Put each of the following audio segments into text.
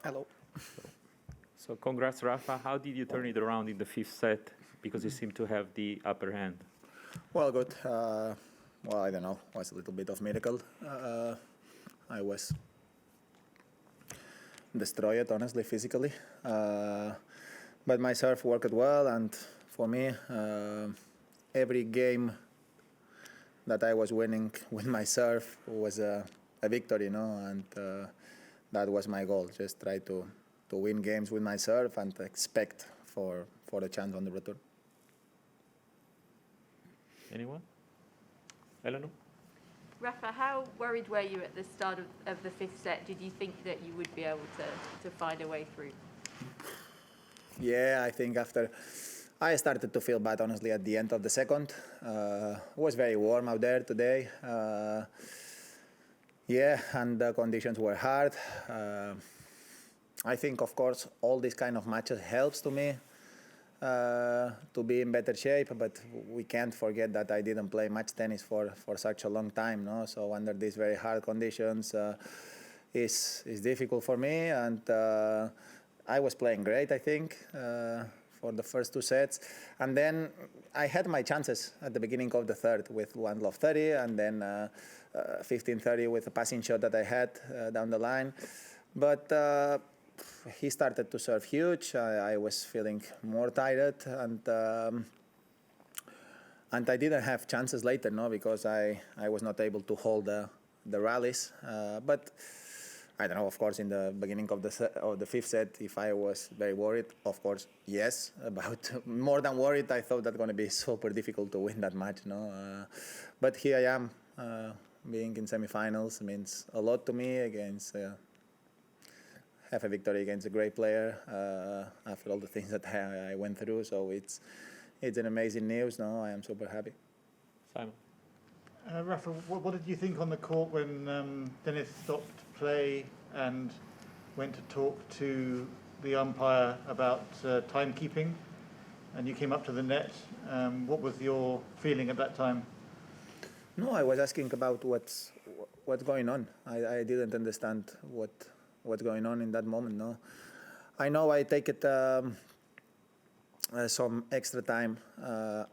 Hello. So congrats, Rafa. How did you turn it around in the fifth set? Because you seem to have the upper hand. Well, good. Well, I don't know. It was a little bit of miracle. I was destroyed, honestly, physically. But my serve worked well, and for me, every game that I was winning with my serve was a victory, and that was my goal. Just try to win games with my serve and expect for a chance on the return. Anyone? Eleanor? Rafa, how worried were you at the start of the fifth set? Did you think that you would be able to find a way through? Yeah, I think after I started to feel bad, honestly, at the end of the second. It was very warm out there today. Yeah, and the conditions were hard. I think, of course, all these kind of matches helps to me to be in better shape, but we can't forget that I didn't play much tennis for such a long time, no? So under these very hard conditions, is difficult for me, and I was playing great, I think, for the first two sets, and then I had my chances at the beginning of the third with one love 30, and then 15-30 with a passing shot that I had down the line, but. He started to serve huge. I was feeling more tired, and I didn't have chances later, no, because I was not able to hold the rallies. But I don't know. Of course, in the beginning of the fifth set, if I was very worried, of course, yes. About more than worried, I thought that going to be super difficult to win that match, no. But here I am, being in semifinals means a lot to me against. Have a victory against a great player after all the things that I went through. So it's an amazing news. No, I am super happy. Simon? Rafa, what did you think on the court when Denis stopped play and went to talk to the umpire about timekeeping, and you came up to the net? What was your feeling at that time? No, I was asking about what's going on. I didn't understand what's going on in that moment. No, I know I take it some extra time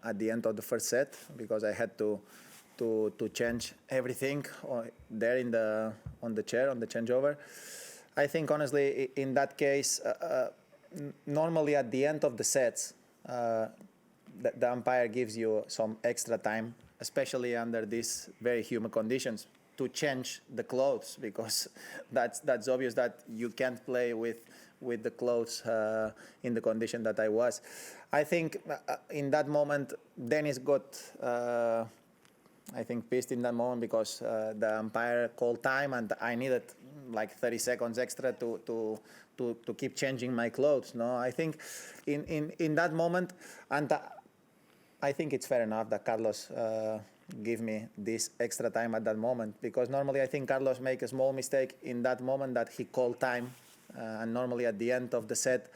at the end of the first set because I had to change everything there on the chair on the changeover. I think honestly in that case, normally at the end of the sets, the umpire gives you some extra time, especially under these very humid conditions, to change the clothes, because that's obvious that you can't play with the clothes in the condition that I was. I think in that moment Denis got I think pissed in that moment because the umpire called time and I needed like 30 seconds extra to keep changing my clothes. No, I think in that moment, and I think it's fair enough that Carlos give me this extra time at that moment, because normally I think Carlos make a small mistake in that moment that he called time, and normally at the end of the set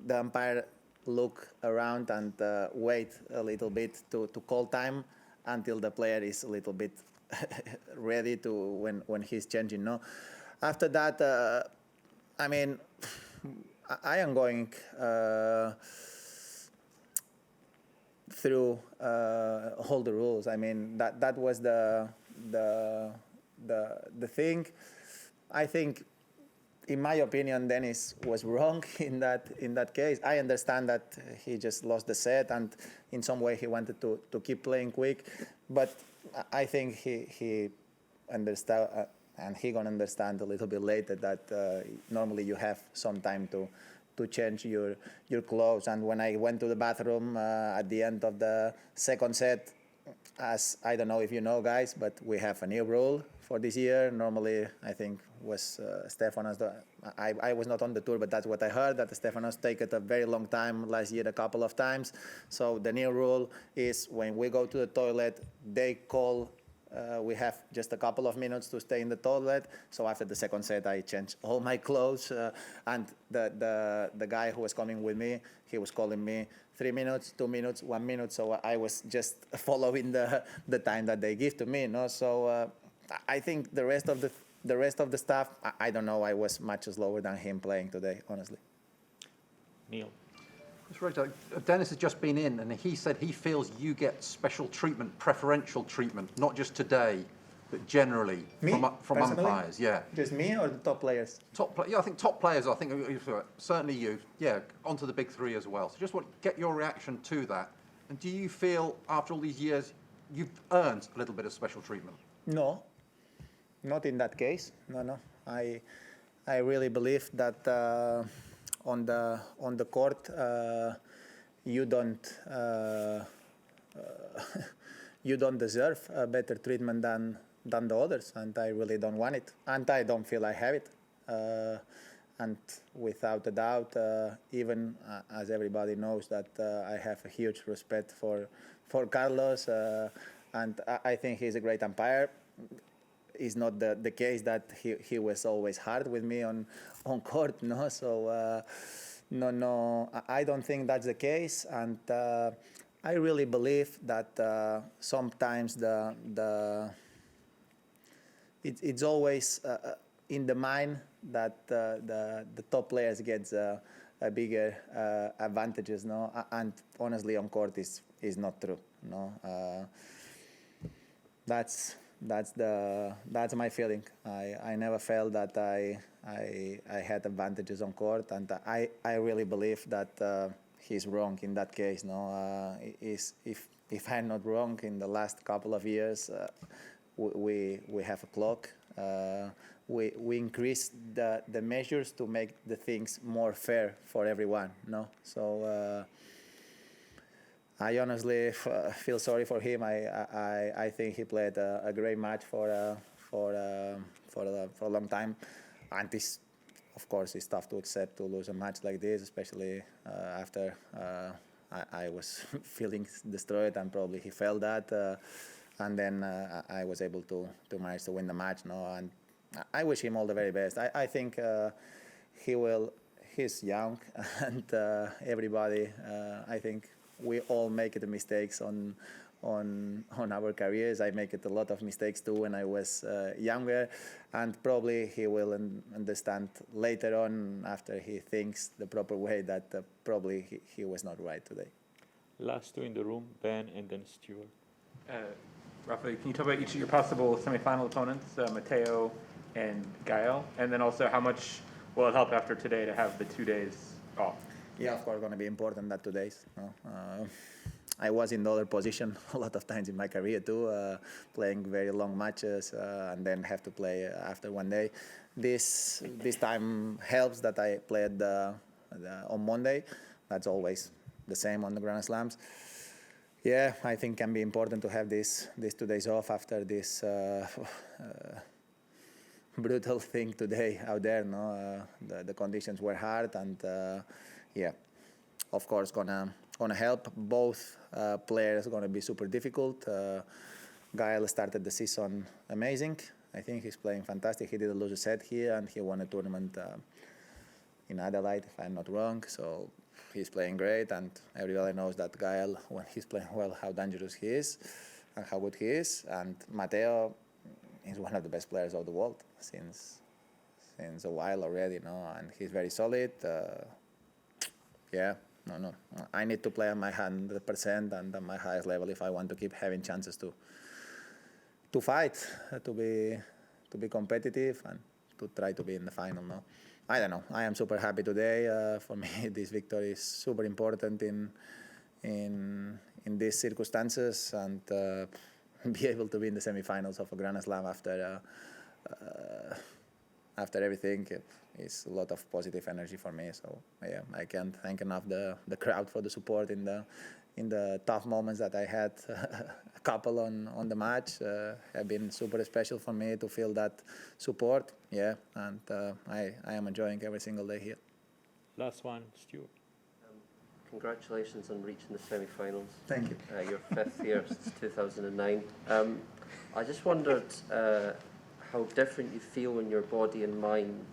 the umpire look around and wait a little bit to call time until the player is a little bit ready to when he's changing. No, after that I mean I am going through all the rules. I mean that was the thing. I think, in my opinion, Denis was wrong in that case. I understand that he just lost the set, and in some way he wanted to keep playing quick, but I think he understand, and he gonna understand a little bit later that normally you have some time to change your clothes. And when I went to the bathroom at the end of the second set, as I don't know if you know, guys, but we have a new rule for this year. Normally, I think was Stefanos. I was not on the tour, but that's what I heard, that Stefanos take it a very long time last year, a couple of times. So the new rule is when we go to the toilet, they call. We have just a couple of minutes to stay in the toilet. So after the second set, I changed all my clothes, and the guy who was coming with me, he was calling me 3 minutes, 2 minutes, 1 minute. So I was just following the time that they give to me. No, so I think the rest of the rest of the stuff, I don't know. I was much slower than him playing today, honestly. Neil. That's right. Dennis has just been in, and he said he feels you get special treatment, preferential treatment, not just today, but generally Me? from Personally? umpires. Yeah, Just me or the top players? yeah, I think top players. I think certainly you. Yeah, onto the big three as well. So just want to get your reaction to that. And do you feel after all these years you've earned a little bit of special treatment? No, not in that case. No. I really believe that on the court you don't you don't deserve a better treatment than the others, and I really don't want it, and I don't feel I have it. And without a doubt, even as everybody knows that I have a huge respect for Carlos, and I think he's a great umpire. It's not the case that he was always hard with me on court, no. So no, I don't think that's the case, and I really believe that sometimes it's always in the mind that the top players gets a bigger advantages, no. And honestly, on court is not true, no. That's my feeling. I never felt that I had advantages on court, and I really believe that he's wrong in that case. No, if I'm not wrong, in the last couple of years, we have a clock. We increased the measures to make the things more fair for everyone. No, so. I honestly feel sorry for him. I think he played a great match for a long time, and this, of course, it's tough to accept to lose a match like this, especially after I was feeling destroyed, and probably he felt that, and then I was able to manage to win the match. No, and I wish him all the very best. I think he will. He's young, and everybody. I think. We all make the mistakes on our careers. I make it a lot of mistakes too when I was younger, and probably he will understand later on after he thinks the proper way that probably he was not right today. Last two in the room, Ben and then Stuart. Rafa, can you talk about each of your possible semifinal opponents, Matteo and Gael, and then also how much will it help after today to have the 2 days off? Yeah, of course, going to be important that 2 days. No? I was in the other position a lot of times in my career too, playing very long matches and then have to play after 1 day. This time helps that I played on Monday. That's always the same on the Grand Slams. Yeah, I think can be important to have these 2 days off after this brutal thing today out there. No, the conditions were hard, and yeah, of course, gonna help. Both players gonna be super difficult. Gael started the season amazing. I think he's playing fantastic. He didn't lose a set here, and he won a tournament in Adelaide, if I'm not wrong. So he's playing great, and everybody knows that Gael, when he's playing well, how dangerous he is and how good he is. And Matteo is one of the best players of the world since a while already, no? And he's very solid. Yeah, no. I need to play on my 100% and on my highest level if I want to keep having chances to fight, to be competitive, and to try to be in the final. No, I don't know. I am super happy today. For me, this victory is super important in these circumstances, and be able to be in the semifinals of a Grand Slam after everything is a lot of positive energy for me. So yeah, I can't thank enough the crowd for the support in the tough moments that I had. A couple on the match have been super special for me to feel that support. Yeah, and I am enjoying every single day here. Last one, Stuart. Congratulations on reaching the semi-finals. Thank you. Your 5th year since 2009. I just wondered how different you feel in your body and mind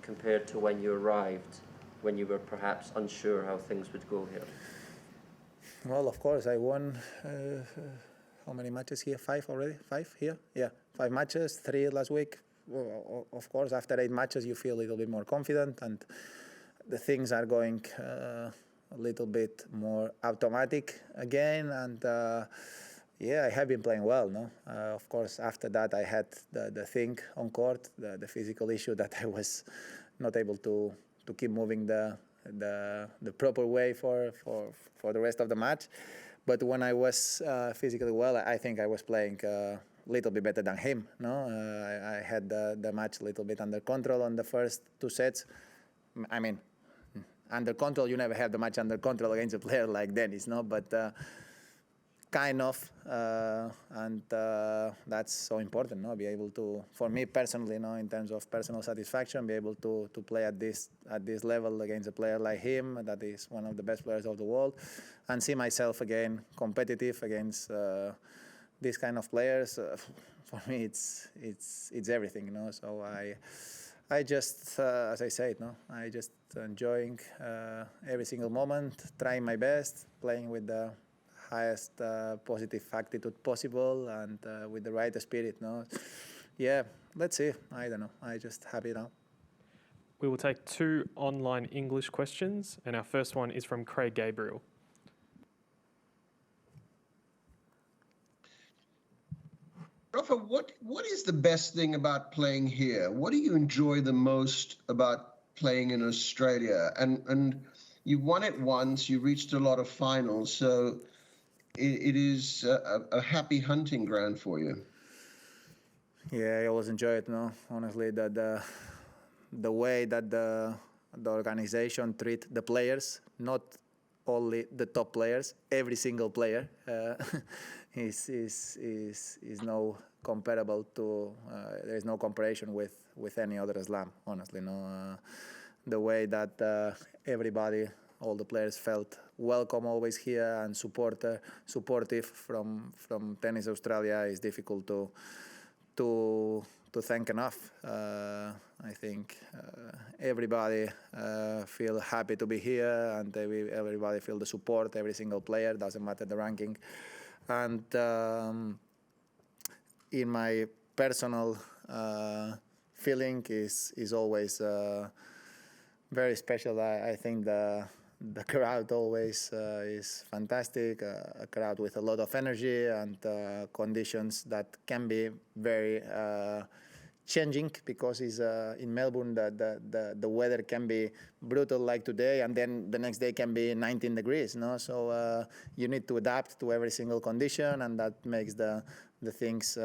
compared to when you arrived, when you were perhaps unsure how things would go here. Well, of course, I won how many matches here? 5 already? 5 here? Yeah, 5 matches, 3 last week. of course, after 8 matches, you feel a little bit more confident, and the things are going a little bit more automatic again. And yeah, I have been playing well. No, of course, after that, I had the thing on court, the physical issue that I was not able to keep moving the proper way for the rest of the match. But when I was physically well, I think I was playing a little bit better than him. No, I had the match a little bit under control on the first 2 sets. I mean, under control, you never have the match under control against a player like Denis, no? But kind of, and that's so important, no? Be able to, for me personally, no, in terms of personal satisfaction, be able to play at this level against a player like him, that is one of the best players of the world, and see myself again competitive against these kind of players. For me, it's everything, you know. So I just, as I said, no, I just enjoying every single moment, trying my best, playing with the highest positive attitude possible, and with the right spirit. No, yeah, let's see. I don't know. I just happy now. We will take 2 online English questions, and our first one is from Craig Gabriel. Rafa, what is the best thing about playing here? What do you enjoy the most about playing in Australia? And you won it once, you reached a lot of finals, so it is a happy hunting ground for you. Yeah, I always enjoy it. No, honestly, the way that the organization treat the players, not only the top players, every single player is no comparable to. There is no comparison with any other slam. Honestly, no. The way that everybody, all the players, felt welcome always here and supportive from Tennis Australia is difficult to thank enough. I think everybody feel happy to be here, and everybody feel the support. Every single player, doesn't matter the ranking. And in my personal feeling is always very special. I think the crowd always is fantastic, a crowd with a lot of energy and conditions that can be very changing, because it's in Melbourne the weather can be brutal like today, and then the next day can be 19 degrees. No, so you need to adapt to every single condition, and that makes the things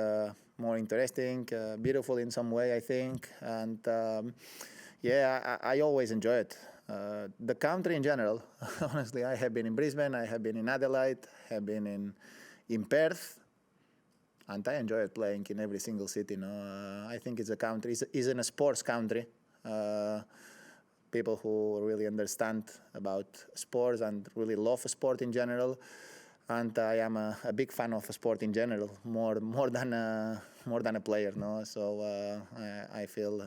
more interesting, beautiful in some way, I think. And yeah, I always enjoy it. The country in general, honestly, I have been in Brisbane, I have been in Adelaide, have been in Perth, and I enjoy playing in every single city. No, I think it's a country, it's in a sports country. People who really understand about sports and really love sport in general. And I am a big fan of sport in general, more than a player. No, so I feel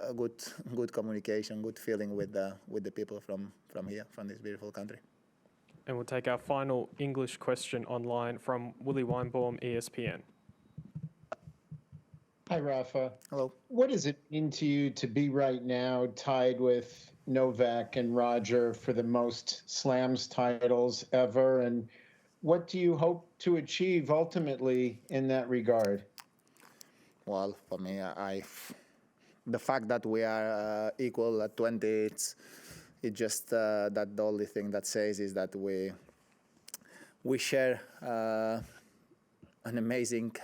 a good communication, good feeling with the people from here, from this beautiful country. And we'll take our final English question online from Willie Weinbaum, ESPN. Hi, Rafa. Hello. What does it mean to you to be right now tied with Novak and Roger for the most slams titles ever? And what do you hope to achieve ultimately in that regard? Well, for me, the fact that we are equal at 20, it's just that the only thing that says is that we share an amazing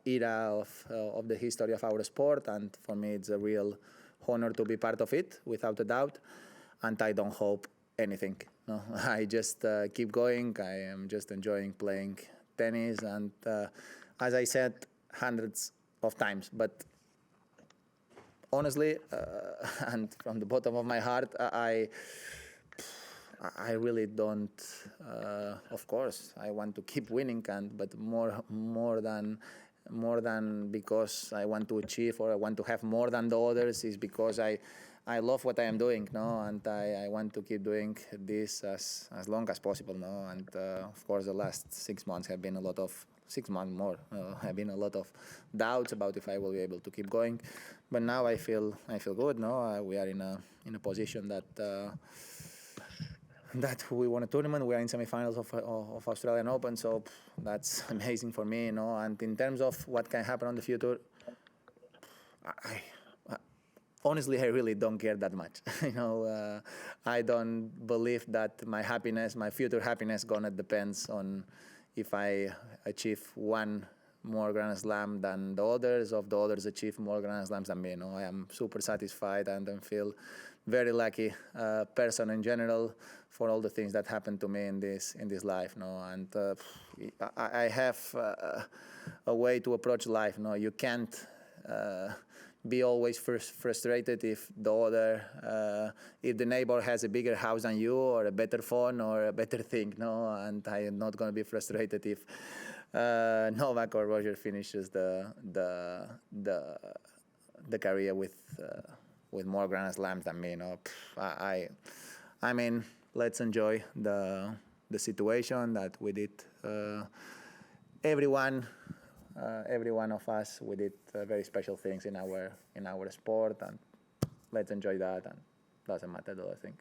era of the history of our sport, and for me it's a real honor to be part of it, without a doubt. And I don't hope anything. No, I just keep going. I am just enjoying playing tennis, and as I said hundreds of times, but honestly, and from the bottom of my heart, I really don't. Of course, I want to keep winning, but more than because I want to achieve or I want to have more than the others, is because I love what I am doing, no, and I want to keep doing this as long as possible, no. And of course, the last 6 months have been a lot of 6 months more. Have been a lot of doubts about if I will be able to keep going, but now I feel good. No, we are in a position that we won a tournament. We are in semifinals of Australian Open, so that's amazing for me. And in terms of what can happen on the future, honestly, I really don't care that much. I don't believe that my happiness, my future happiness, gonna depends on if I achieve one more Grand Slam than the others, or the others achieve more Grand Slams than me. I am super satisfied and I feel very lucky person in general for all the things that happened to me in this life. And I have a way to approach life. You can't be always frustrated if if the neighbor has a bigger house than you, or a better phone, or a better thing. And I am not going to be frustrated if Novak or Roger finishes the career with more Grand Slams than me. I mean, let's enjoy the situation that we did. Every one of us, we did very special things in our sport, and let's enjoy that. And doesn't matter the other thing.